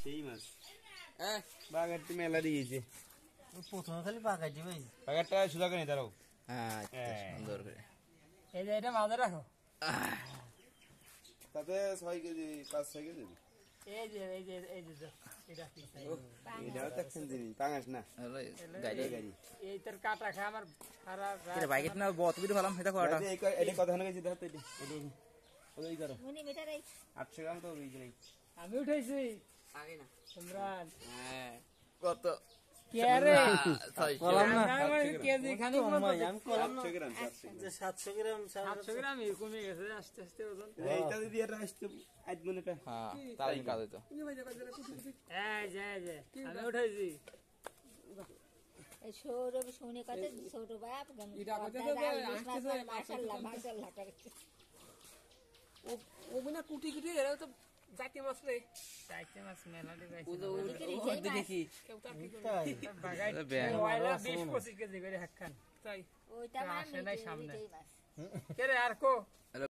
সেই মাছ বাগারটি মেলা দিয়েছে প্রথমে খালি বাগাইছি ভাই বাগারটা সুদা করে দাঁড়াও সুন্দর করে এই যে এটা মাঝে রাখো তাতে 6 কেজি 5-6 কেজি এই যে এটা কি এটাও দেখছেন দিন পাঙাশ না গাড়ি এই তোর কাটা খা আমার সারা রে বাইকেট না বত বিড়ি ফেলাম এটা কোয়াটা এটা কথা না গেছি দাও তো এটা ওই করো 800 গ্রাম তো ওই নাই আমি উঠাইছি আগে না সম্রাট কত কে রে কলাম না কেজি খানি আমি কলাম না 700 গ্রাম 700 গ্রাম 700 গ্রাম কমে গেছে আস্তে আস্তে ওজন এইটা যদি এটা আসতে আজ মনেটা হ্যাঁ তাই কাজ হইতো এই যে আমি উঠাইছি সৌরভ শুনে কথা ছোট বাপ মাশাআল্লাহ ও বিনা কুটি কুটি এরা তো জাতি মাছ রে জাতি মাছ মেলা দিবাই দেখি বাগাই ওয়াইলা 20-25 কেজি করে হাক্কান তাই ওইটা মানে সামনে কে রে আর কো